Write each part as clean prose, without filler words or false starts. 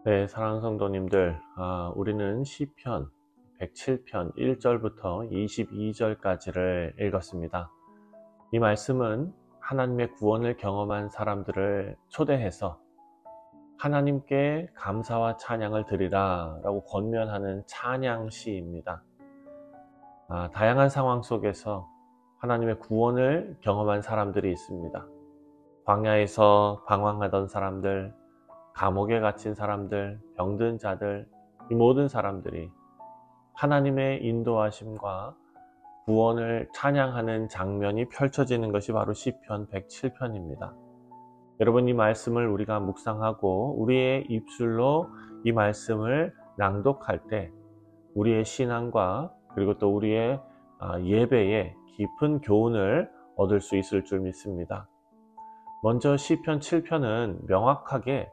네, 사랑하는 성도님들, 우리는 시편 107편 1절부터 22절까지를 읽었습니다. 이 말씀은 하나님의 구원을 경험한 사람들을 초대해서 하나님께 감사와 찬양을 드리라 라고 권면하는 찬양시입니다. 다양한 상황 속에서 하나님의 구원을 경험한 사람들이 있습니다. 광야에서 방황하던 사람들, 감옥에 갇힌 사람들, 병든 자들, 이 모든 사람들이 하나님의 인도하심과 구원을 찬양하는 장면이 펼쳐지는 것이 바로 시편 107편입니다. 여러분, 이 말씀을 우리가 묵상하고 우리의 입술로 이 말씀을 낭독할 때 우리의 신앙과 그리고 또 우리의 예배에 깊은 교훈을 얻을 수 있을 줄 믿습니다. 먼저 시편 7편은 명확하게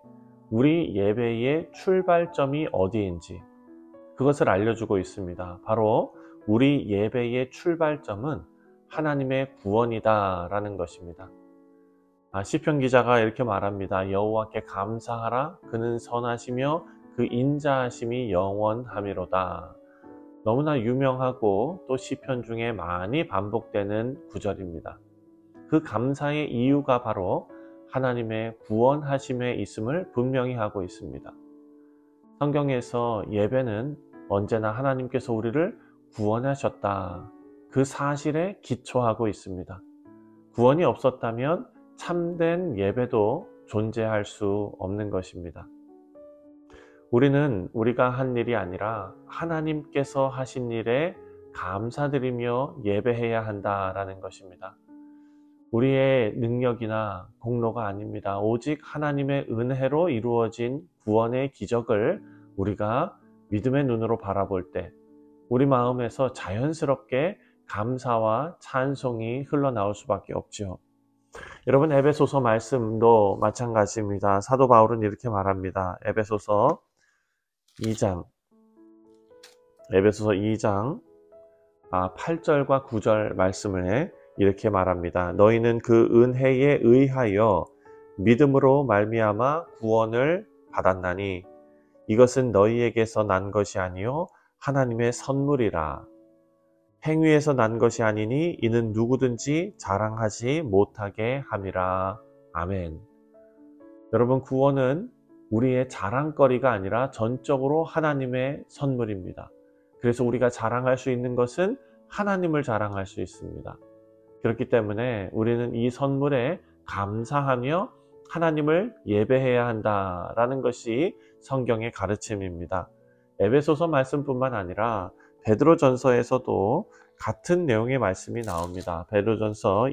우리 예배의 출발점이 어디인지 그것을 알려주고 있습니다. 바로 우리 예배의 출발점은 하나님의 구원이다 라는 것입니다. 시편 기자가 이렇게 말합니다. 여호와께 감사하라. 그는 선하시며 그 인자하심이 영원하미로다. 너무나 유명하고 또 시편 중에 많이 반복되는 구절입니다. 그 감사의 이유가 바로 하나님의 구원하심에 있음을 분명히 하고 있습니다. 성경에서 예배는 언제나 하나님께서 우리를 구원하셨다. 그 사실에 기초하고 있습니다. 구원이 없었다면 참된 예배도 존재할 수 없는 것입니다. 우리는 우리가 한 일이 아니라 하나님께서 하신 일에 감사드리며 예배해야 한다라는 것입니다. 우리의 능력이나 공로가 아닙니다. 오직 하나님의 은혜로 이루어진 구원의 기적을 우리가 믿음의 눈으로 바라볼 때 우리 마음에서 자연스럽게 감사와 찬송이 흘러나올 수밖에 없죠. 여러분, 에베소서 말씀도 마찬가지입니다. 사도 바울은 이렇게 말합니다. 에베소서 2장 8절과 9절 말씀을 이렇게 말합니다. 너희는 그 은혜에 의하여 믿음으로 말미암아 구원을 받았나니 이것은 너희에게서 난 것이 아니요 하나님의 선물이라. 행위에서 난 것이 아니니 이는 누구든지 자랑하지 못하게 함이라. 아멘. 여러분, 구원은 우리의 자랑거리가 아니라 전적으로 하나님의 선물입니다. 그래서 우리가 자랑할 수 있는 것은 하나님을 자랑할 수 있습니다. 그렇기 때문에 우리는 이 선물에 감사하며 하나님을 예배해야 한다라는 것이 성경의 가르침입니다. 에베소서 말씀뿐만 아니라 베드로전서에서도 같은 내용의 말씀이 나옵니다. 베드로전서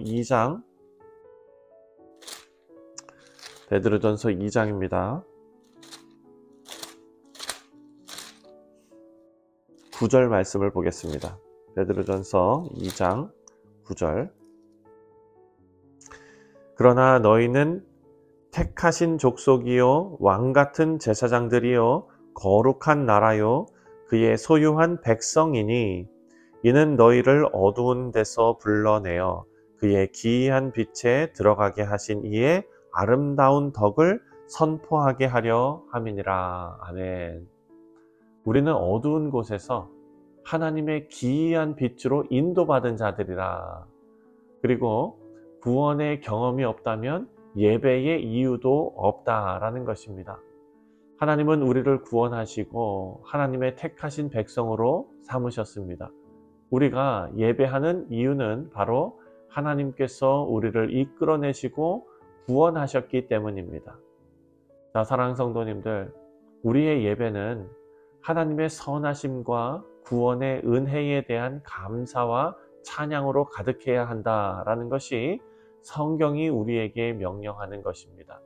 2장입니다. 9절 말씀을 보겠습니다. 베드로전서 2장 9절. 그러나 너희는 택하신 족속이요 왕같은 제사장들이요 거룩한 나라요 그의 소유한 백성이니 이는 너희를 어두운 데서 불러내어 그의 기이한 빛에 들어가게 하신 이의 아름다운 덕을 선포하게 하려 함이니라. 아멘. 우리는 어두운 곳에서 하나님의 기이한 빛으로 인도받은 자들이라. 그리고 구원의 경험이 없다면 예배의 이유도 없다라는 것입니다. 하나님은 우리를 구원하시고 하나님의 택하신 백성으로 삼으셨습니다. 우리가 예배하는 이유는 바로 하나님께서 우리를 이끌어내시고 구원하셨기 때문입니다. 자, 사랑하는 성도님들, 우리의 예배는 하나님의 선하심과 구원의 은혜에 대한 감사와 찬양으로 가득해야 한다라는 것이 성경이 우리에게 명령하는 것입니다.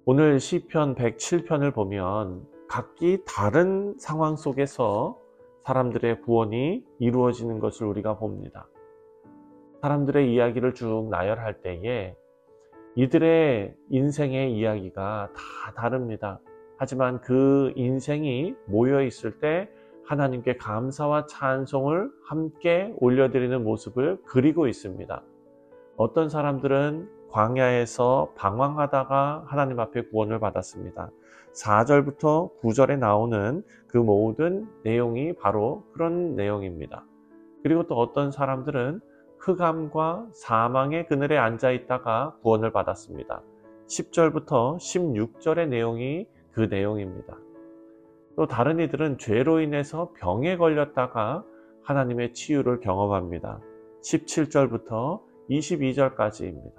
오늘 시편 107편을 보면 각기 다른 상황 속에서 사람들의 구원이 이루어지는 것을 우리가 봅니다. 사람들의 이야기를 쭉 나열할 때에 이들의 인생의 이야기가 다 다릅니다. 하지만 그 인생이 모여 있을 때 하나님께 감사와 찬송을 함께 올려드리는 모습을 그리고 있습니다. 어떤 사람들은 광야에서 방황하다가 하나님 앞에 구원을 받았습니다. 4절부터 9절에 나오는 그 모든 내용이 바로 그런 내용입니다. 그리고 또 어떤 사람들은 흑암과 사망의 그늘에 앉아 있다가 구원을 받았습니다. 10절부터 16절의 내용이 그 내용입니다. 또 다른 이들은 죄로 인해서 병에 걸렸다가 하나님의 치유를 경험합니다. 17절부터 22절까지입니다.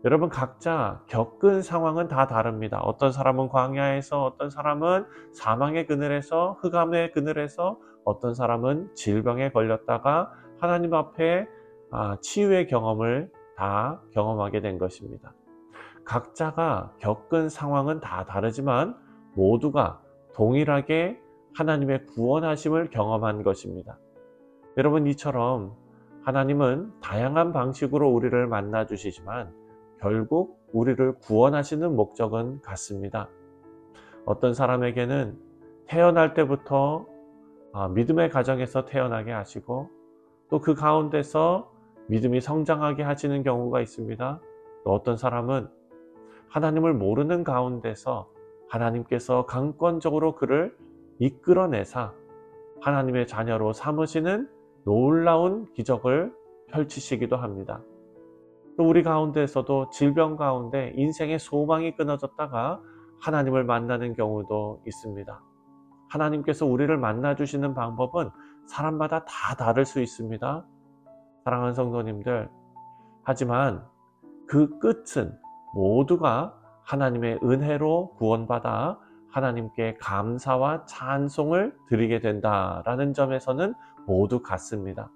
여러분, 각자 겪은 상황은 다 다릅니다. 어떤 사람은 광야에서, 어떤 사람은 사망의 그늘에서, 흑암의 그늘에서, 어떤 사람은 질병에 걸렸다가 하나님 앞에 치유의 경험을 다 경험하게 된 것입니다. 각자가 겪은 상황은 다 다르지만 모두가 동일하게 하나님의 구원하심을 경험한 것입니다. 여러분, 이처럼 하나님은 다양한 방식으로 우리를 만나 주시지만 결국 우리를 구원하시는 목적은 같습니다. 어떤 사람에게는 태어날 때부터 믿음의 가정에서 태어나게 하시고 또 그 가운데서 믿음이 성장하게 하시는 경우가 있습니다. 또 어떤 사람은 하나님을 모르는 가운데서 하나님께서 강권적으로 그를 이끌어내사 하나님의 자녀로 삼으시는 놀라운 기적을 펼치시기도 합니다. 또 우리 가운데서도 질병 가운데 인생의 소망이 끊어졌다가 하나님을 만나는 경우도 있습니다. 하나님께서 우리를 만나주시는 방법은 사람마다 다 다를 수 있습니다. 사랑하는 성도님들, 하지만 그 끝은 모두가 하나님의 은혜로 구원받아 하나님께 감사와 찬송을 드리게 된다라는 점에서는 모두 같습니다.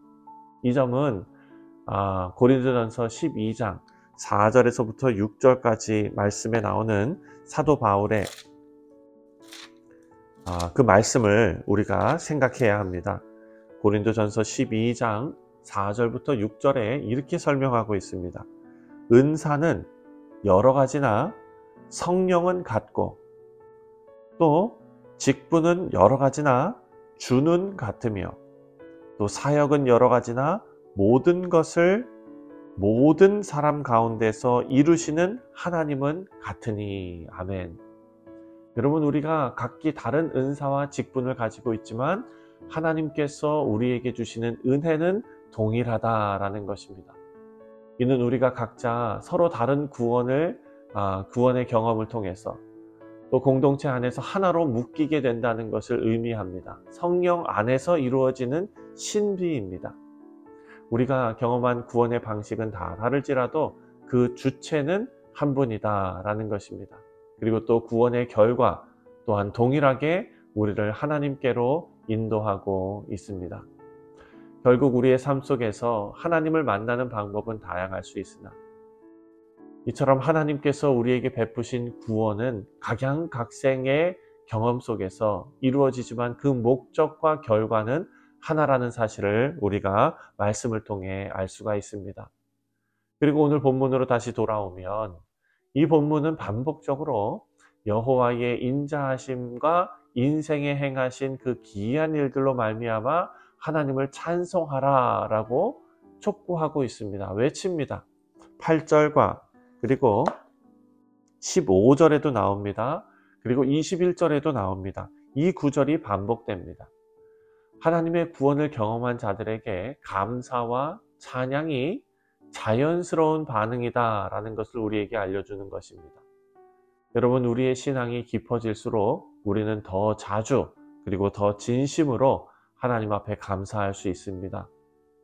이 점은 고린도전서 12장 4절에서부터 6절까지 말씀에 나오는 사도 바울의 그 말씀을 우리가 생각해야 합니다. 고린도전서 12장 4절부터 6절에 이렇게 설명하고 있습니다. 은사는 여러 가지나 성령은 같고 또 직분은 여러 가지나 주는 같으며 또 사역은 여러 가지나 모든 것을 모든 사람 가운데서 이루시는 하나님은 같으니. 아멘. 여러분, 우리가 각기 다른 은사와 직분을 가지고 있지만 하나님께서 우리에게 주시는 은혜는 동일하다라는 것입니다. 이는 우리가 각자 서로 다른 구원의 경험을 통해서 또 공동체 안에서 하나로 묶이게 된다는 것을 의미합니다. 성령 안에서 이루어지는 신비입니다. 우리가 경험한 구원의 방식은 다 다를지라도 그 주체는 한 분이다라는 것입니다. 그리고 또 구원의 결과 또한 동일하게 우리를 하나님께로 인도하고 있습니다. 결국 우리의 삶 속에서 하나님을 만나는 방법은 다양할 수 있으나 이처럼 하나님께서 우리에게 베푸신 구원은 각양각색의 경험 속에서 이루어지지만 그 목적과 결과는 하나라는 사실을 우리가 말씀을 통해 알 수가 있습니다. 그리고 오늘 본문으로 다시 돌아오면 이 본문은 반복적으로 여호와의 인자하심과 인생에 행하신 그 기이한 일들로 말미암아 하나님을 찬송하라 라고 촉구하고 있습니다. 외칩니다. 8절과 그리고 15절에도 나옵니다. 그리고 21절에도 나옵니다. 이 구절이 반복됩니다. 하나님의 구원을 경험한 자들에게 감사와 찬양이 자연스러운 반응이다 라는 것을 우리에게 알려주는 것입니다. 여러분, 우리의 신앙이 깊어질수록 우리는 더 자주 그리고 더 진심으로 하나님 앞에 감사할 수 있습니다.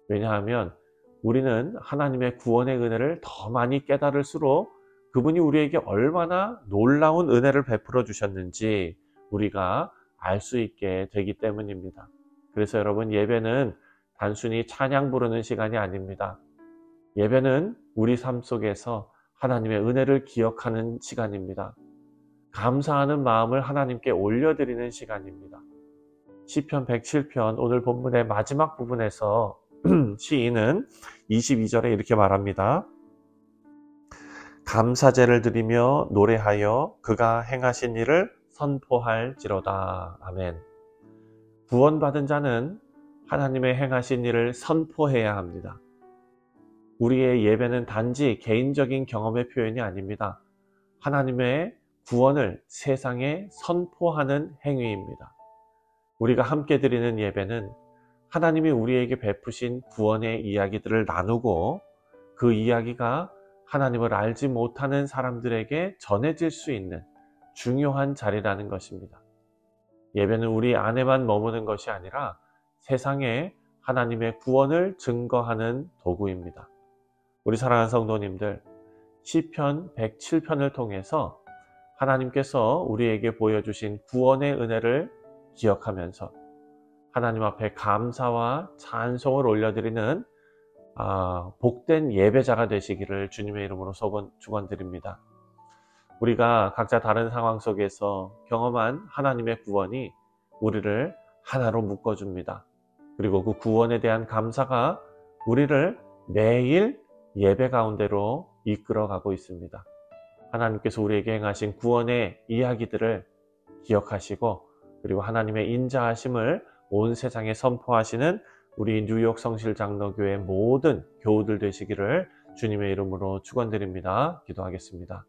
왜냐하면 우리는 하나님의 구원의 은혜를 더 많이 깨달을수록 그분이 우리에게 얼마나 놀라운 은혜를 베풀어 주셨는지 우리가 알 수 있게 되기 때문입니다. 그래서 여러분, 예배는 단순히 찬양 부르는 시간이 아닙니다. 예배는 우리 삶 속에서 하나님의 은혜를 기억하는 시간입니다. 감사하는 마음을 하나님께 올려드리는 시간입니다. 시편 107편 오늘 본문의 마지막 부분에서 시인은 22절에 이렇게 말합니다. 감사제를 드리며 노래하여 그가 행하신 일을 선포할지로다. 아멘. 구원받은 자는 하나님의 행하신 일을 선포해야 합니다. 우리의 예배는 단지 개인적인 경험의 표현이 아닙니다. 하나님의 구원을 세상에 선포하는 행위입니다. 우리가 함께 드리는 예배는 하나님이 우리에게 베푸신 구원의 이야기들을 나누고 그 이야기가 하나님을 알지 못하는 사람들에게 전해질 수 있는 중요한 자리라는 것입니다. 예배는 우리 안에만 머무는 것이 아니라 세상에 하나님의 구원을 증거하는 도구입니다. 우리 사랑하는 성도님들, 시편 107편을 통해서 하나님께서 우리에게 보여주신 구원의 은혜를 기억하면서 하나님 앞에 감사와 찬송을 올려드리는 복된 예배자가 되시기를 주님의 이름으로 축원드립니다. 우리가 각자 다른 상황 속에서 경험한 하나님의 구원이 우리를 하나로 묶어줍니다. 그리고 그 구원에 대한 감사가 우리를 매일 예배 가운데로 이끌어가고 있습니다. 하나님께서 우리에게 행하신 구원의 이야기들을 기억하시고 그리고 하나님의 인자하심을 온 세상에 선포하시는 우리 뉴욕 성실장로교회 모든 교우들 되시기를 주님의 이름으로 축원드립니다. 기도하겠습니다.